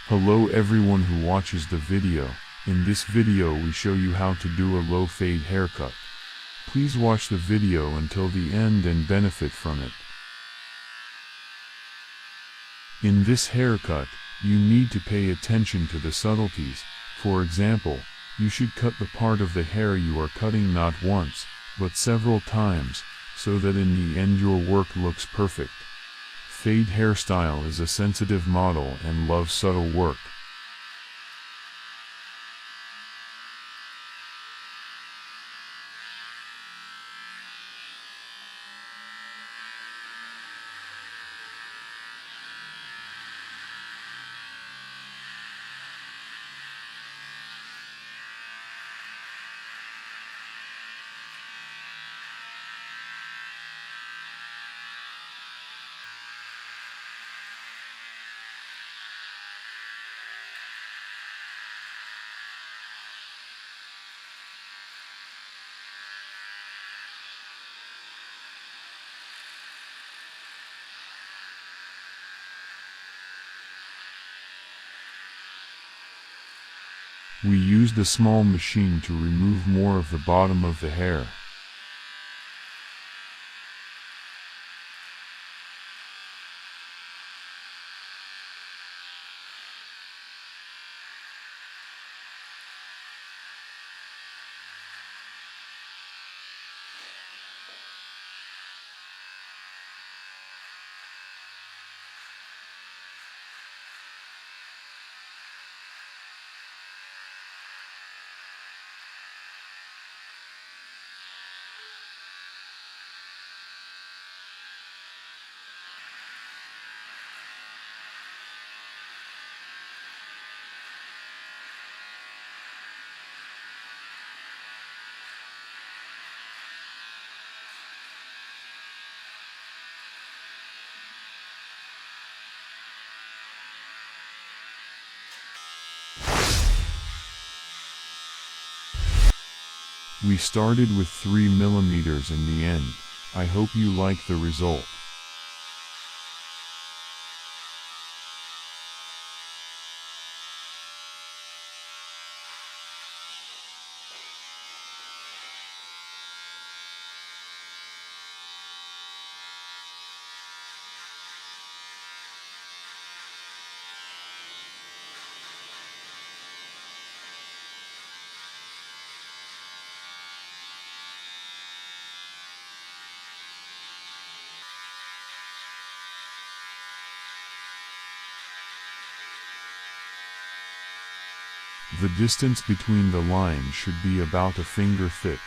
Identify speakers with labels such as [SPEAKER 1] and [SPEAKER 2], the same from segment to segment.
[SPEAKER 1] Hello everyone who watches the video. In this video we show you how to do a low fade haircut. Please watch the video until the end and benefit from it. In this haircut, you need to pay attention to the subtleties. For example, you should cut the part of the hair you are cutting not once, but several times, so that in the end your work looks perfect. Fade hairstyle is a sensitive model and loves subtle work. We used a small machine to remove more of the bottom of the hair. We started with 3 mm in the end. I hope you like the result. The distance between the lines should be about a finger thick.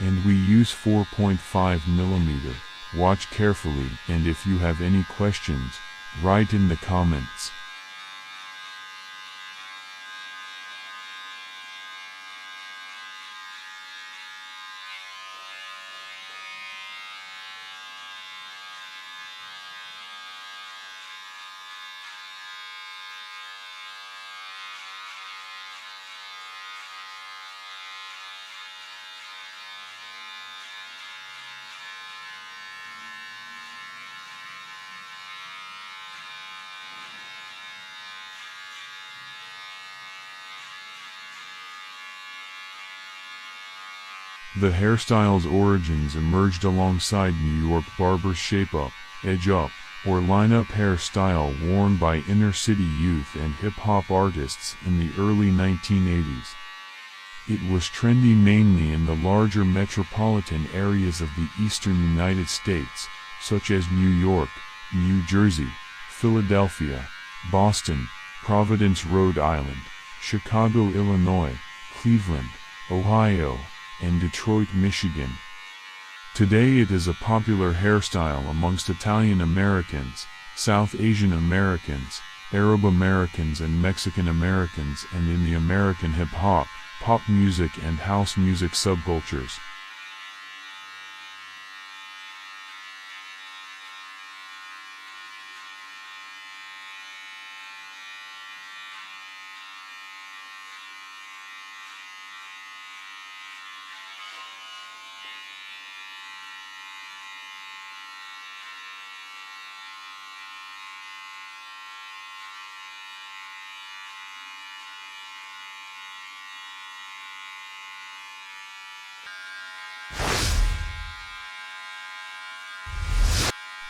[SPEAKER 1] And we use 4.5 mm. Watch carefully, and if you have any questions, write in the comments. The hairstyle's origins emerged alongside New York barbers' shape-up, edge-up, or line-up hairstyle worn by inner-city youth and hip-hop artists in the early 1980s. It was trendy mainly in the larger metropolitan areas of the eastern United States, such as New York, New Jersey, Philadelphia, Boston, Providence, Rhode Island, Chicago, Illinois, Cleveland, Ohio, and Detroit, Michigan. Today it is a popular hairstyle amongst Italian Americans, South Asian Americans, Arab Americans and Mexican Americans, and in the American hip-hop, pop music and house music subcultures.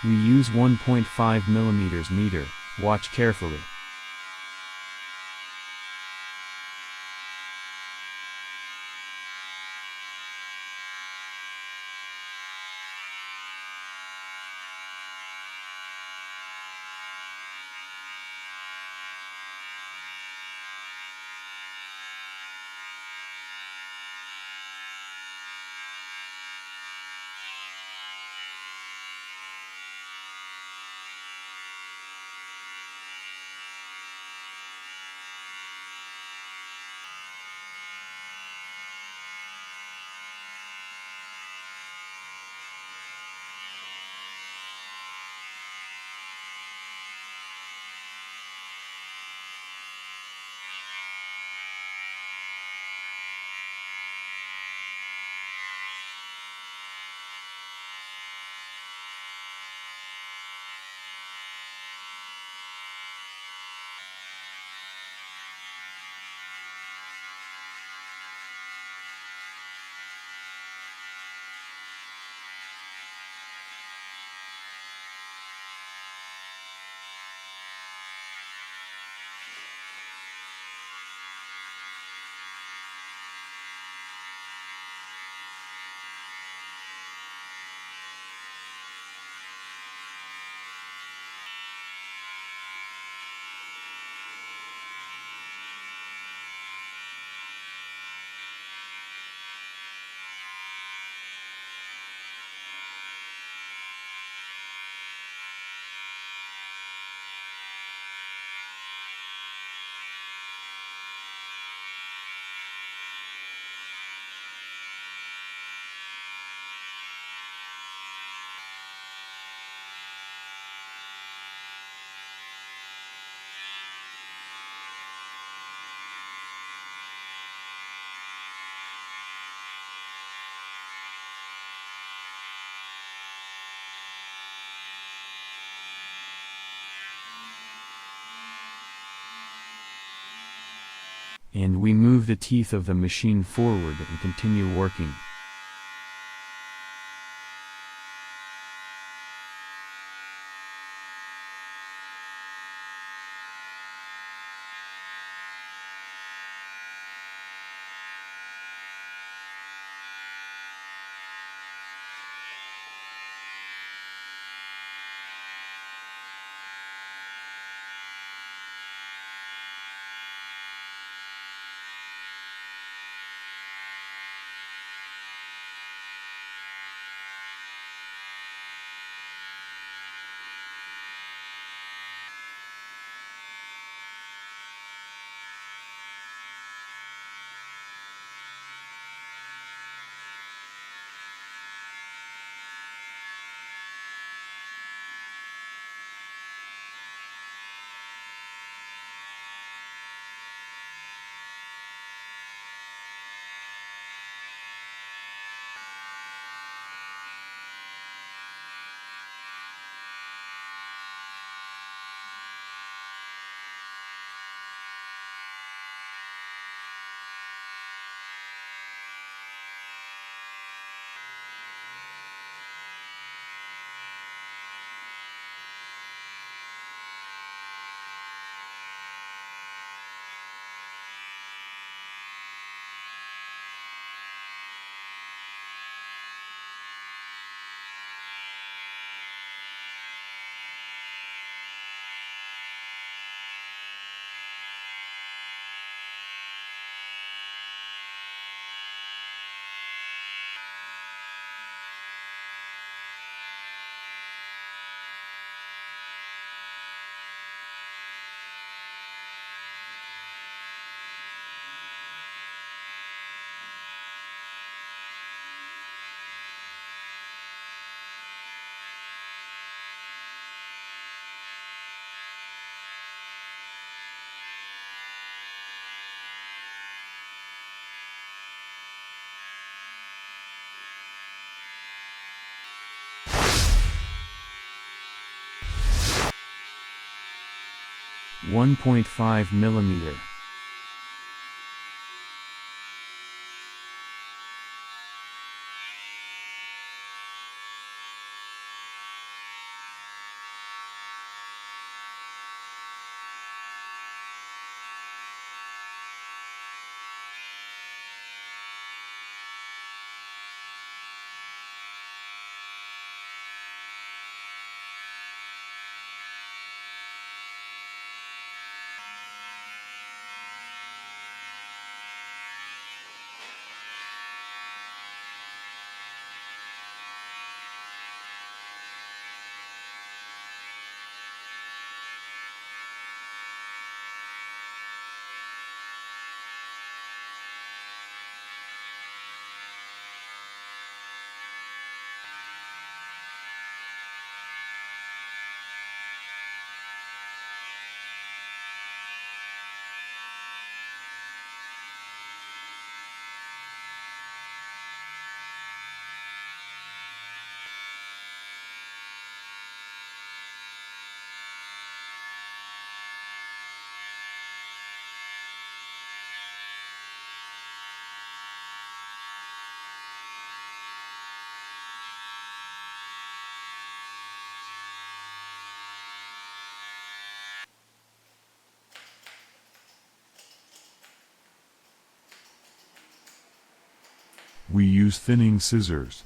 [SPEAKER 2] We use 1.5 mm meter, watch carefully. And we move the teeth of the machine forward and continue working. 1.5 millimeter.
[SPEAKER 1] We use thinning scissors.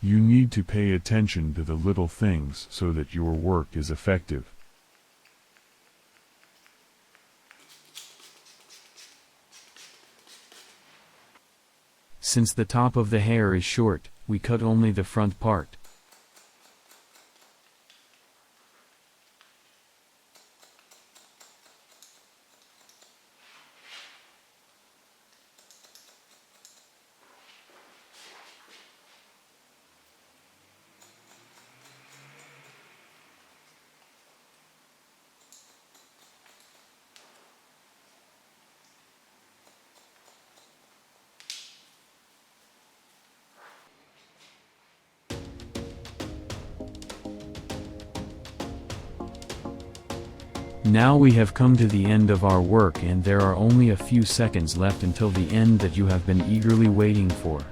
[SPEAKER 1] You need to pay attention to the little things so that your work is effective.
[SPEAKER 2] Since the top of the hair is short, we cut only the front part. Now we have come to the end of our work and there are only a few seconds left until the end that you have been eagerly waiting for.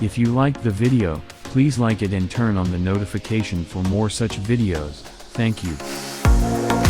[SPEAKER 2] If you liked the video, please like it and turn on the notification for more such videos. Thank you.